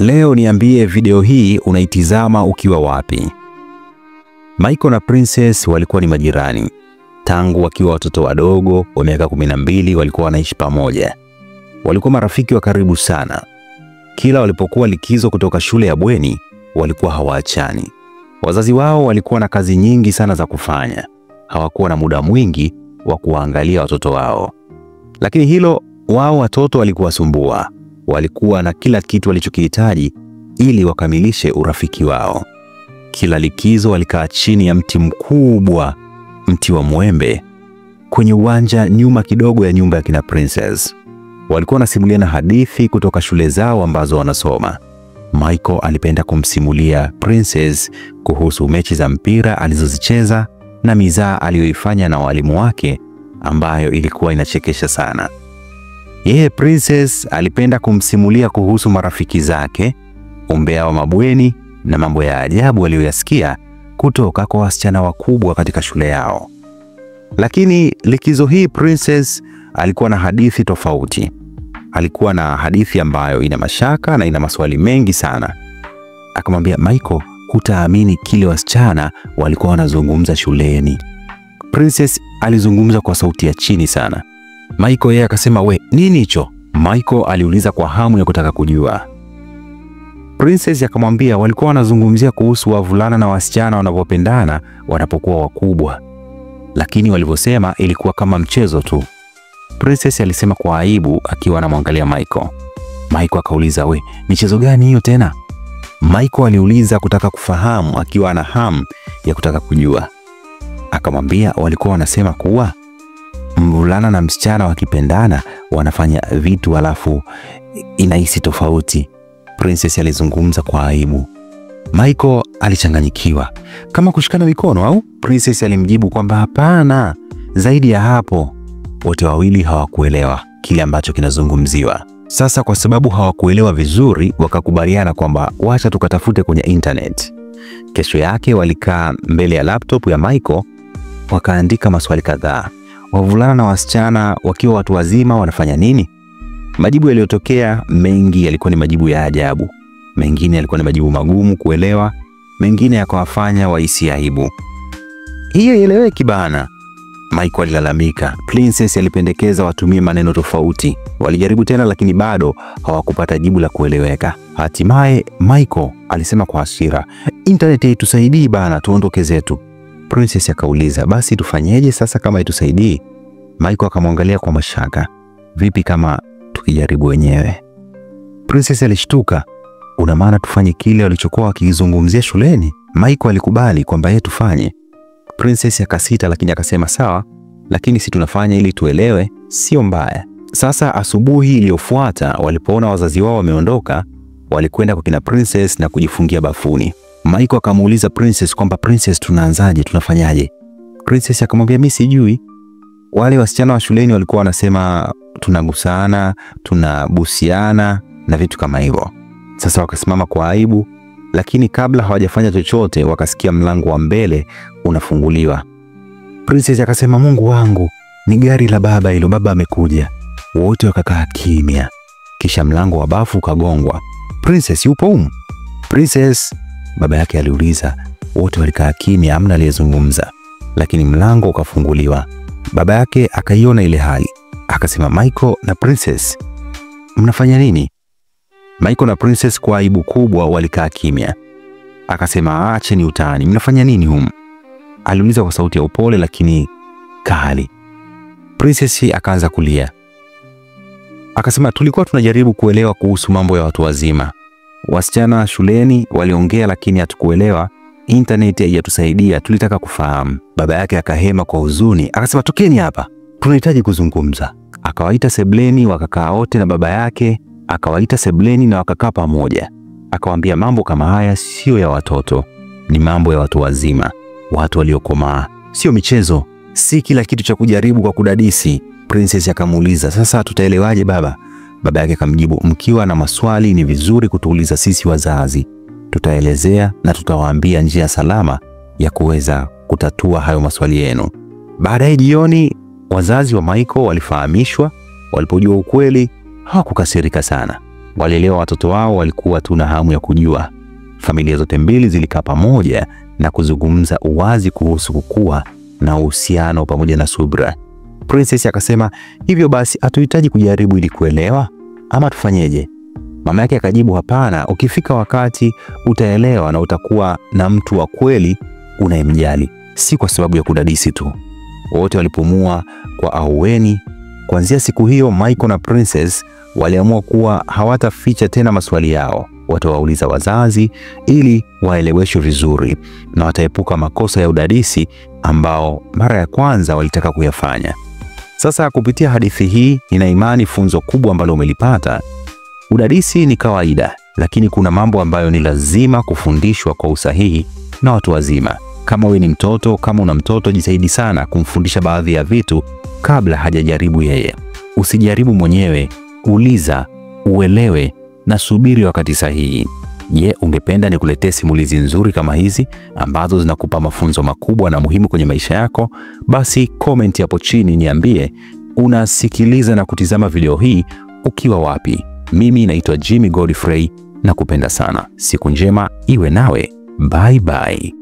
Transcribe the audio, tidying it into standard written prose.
Leo niambie video hii unaitizama ukiwa wapi? Michael na Princess walikuwa ni majirani. Tangu wakiwa watoto wadogo wa miaka 12 walikuwa wanaishi pamoja. Walikuwa marafiki wa karibu sana. Kila walipokuwa likizo kutoka shule ya bweni, walikuwa hawaachani. Wazazi wao walikuwa na kazi nyingi sana za kufanya. Hawakuwa na muda mwingi wa kuangalia watoto wao. Lakini hilo wao watoto walikuwa sumbua. Walikuwa na kila kitu walichokihitaji ili wakamilishe urafiki wao. Kila likizo walikaa chini ya mti mkubwa, mti wa mwembe, kwenye uwanja nyuma kidogo ya nyumba ya kina Princess. Walikuwa wanasimuliana hadithi kutoka shule zao ambazo wanasoma. Michael alipenda kumsimulia Princess kuhusu mechi za mpira alizozicheza na mizaa aliyoifanya na walimu wake ambayo ilikuwa inachekesha sana. Yeye Princess alipenda kumsimulia kuhusu marafiki zake, umbea wa mabweni na mambo ya ajabu aliyoyasikia kutoka kwa wasichana wakubwa katika shule yao. Lakini likizo hii Princess alikuwa na hadithi tofauti. Alikuwa na hadithi ambayo ina mashaka na ina maswali mengi sana. Akamwambia Michael, hutaamini kile wasichana walikuwa wanazungumza shuleni. Princess alizungumza kwa sauti ya chini sana. Michael yeye akasema, we, nini hicho? Michael aliuliza kwa hamu ya kutaka kujua. Princess akamwambia walikuwa wanazungumzia kuhusu wavulana na wasichana wanapopendana wanapokuwa wakubwa. Lakini walivyosema ilikuwa kama mchezo tu. Princess alisema kwa aibu akiwa anamwangalia Michael. Michael akauliza, we, michezo gani hiyo tena? Michael aliuliza kutaka kufahamu akiwa ana hamu ya kutaka kujua. Akamwambia walikuwa wanasema kuwa mvulana na msichana wakipendana wanafanya vitu alafu inahisi tofauti. Princess alizungumza kwa aibu. Michael alichanganyikiwa. Kama kushikana mikono au? Princess alimjibu kwamba hapana, zaidi ya hapo. Wote wawili hawakuelewa kile ambacho kinazungumziwa. Sasa kwa sababu hawakuelewa vizuri, wakakubaliana kwamba wacha tukatafute kwenye internet. Kesho yake walikaa mbele ya laptop ya Michael, wakaandika maswali kadhaa. Wavulana na wasichana wakiwa watu wazima wanafanya nini? Majibu yaliyotokea mengi yalikuwa ni majibu ya ajabu. Mengine yalikuwa ni majibu magumu kuelewa, mengine yakawafanya wahisi aibu. Hiyo ieleweki bana, Michael alilalamika. Princess alipendekeza watumie maneno tofauti. Walijaribu tena lakini bado hawakupata jibu la kueleweka. Hatimaye Michael alisema kwa hasira, internet haitusaidii bana, tuondoke zetu. Princess akauliza, basi tufanyeje sasa kama haitusaidii? Michael akamwangalia kwa mashaka, vipi kama tukijaribu wenyewe? Princess alishtuka, una maana tufanye kile walichokuwa wakizungumzia shuleni? Michael alikubali kwamba yeye tufanye. Princess akasita lakini akasema sawa, lakini si tunafanya ili tuelewe, sio mbaya. Sasa asubuhi iliyofuata walipoona wazazi wao wameondoka, walikwenda kwa kina Princess na kujifungia bafuni. Michael akamuuliza Princess kwamba Princess, tunaanzaje, tunafanyaje? Princess akamwambia mimi sijui. Wale wasichana wa shuleni walikuwa wanasema tunagusana, tunabusiana na vitu kama hivyo. Sasa wakasimama kwa aibu, lakini kabla hawajafanya chochote wakasikia mlango wa mbele unafunguliwa. Princess akasema, Mungu wangu, ni gari la baba hilo, baba amekuja. Wote wakakaa kimya. Kisha mlango wa bafu ukagongwa. Princess yupo humu? Princess, baba yake aliuliza. Wote walikaa kimya, hamna aliyezungumza. Lakini mlango ukafunguliwa. Baba yake akaiona ile hali. Akasema, Michael na Princess, mnafanya nini? Michael na Princess kwa aibu kubwa walikaa kimya. Akasema, acheni utani, mnafanya nini humu? Aliuliza kwa sauti ya upole lakini kali. Princess akaanza kulia. Akasema, tulikuwa tunajaribu kuelewa kuhusu mambo ya watu wazima. Wasichana shuleni waliongea lakini hatukuelewa. Internet haijatusaidia, tulitaka kufahamu. Baba yake akahema kwa huzuni. Akasema, tokeni hapa, tunahitaji kuzungumza. Akawaita sebleni, wakakaa wote na baba yake. Akawaita sebleni na wakakaa pamoja. Akawaambia mambo kama haya sio ya watoto, ni mambo ya watu wazima, watu waliokomaa, sio michezo, si kila kitu cha kujaribu kwa kudadisi. Princess akamuuliza, sasa tutaelewaje baba? Baba yake akamjibu, mkiwa na maswali ni vizuri kutuuliza sisi wazazi. Tutaelezea na tutawaambia njia salama ya kuweza kutatua hayo maswali yenu. Baadaye jioni wazazi wa Michael walifahamishwa. Walipojua ukweli hawakukasirika sana. Walielewa watoto wao walikuwa tu na hamu ya kujua. Familia zote mbili zilikaa pamoja na kuzungumza uwazi kuhusu kukua na uhusiano pamoja na subra. Princess akasema, hivyo basi hatuhitaji kujaribu ili kuelewa, ama tufanyeje? Mama yake akajibu, hapana, ukifika wakati utaelewa na utakuwa na mtu wa kweli unayemjali, si kwa sababu ya kudadisi tu. Wote walipumua kwa ahueni. Kuanzia siku hiyo Michael na Princess waliamua kuwa hawataficha tena maswali yao. Watawauliza wazazi ili waeleweshwe vizuri na wataepuka makosa ya udadisi ambao mara ya kwanza walitaka kuyafanya. Sasa kupitia hadithi hii nina imani funzo kubwa ambalo umelipata. Udadisi ni kawaida, lakini kuna mambo ambayo ni lazima kufundishwa kwa usahihi na watu wazima. Kama we ni mtoto, kama una mtoto, jitahidi sana kumfundisha baadhi ya vitu kabla hajajaribu yeye. Usijaribu mwenyewe, uliza, uelewe na subiri wakati sahihi. Je, ungependa nikuletee simulizi nzuri kama hizi ambazo zinakupa mafunzo makubwa na muhimu kwenye maisha yako? Basi comment hapo chini niambie unasikiliza na kutizama video hii ukiwa wapi. Mimi naitwa Jimmy Godfrey na kupenda sana. Siku njema iwe nawe. Bye bye.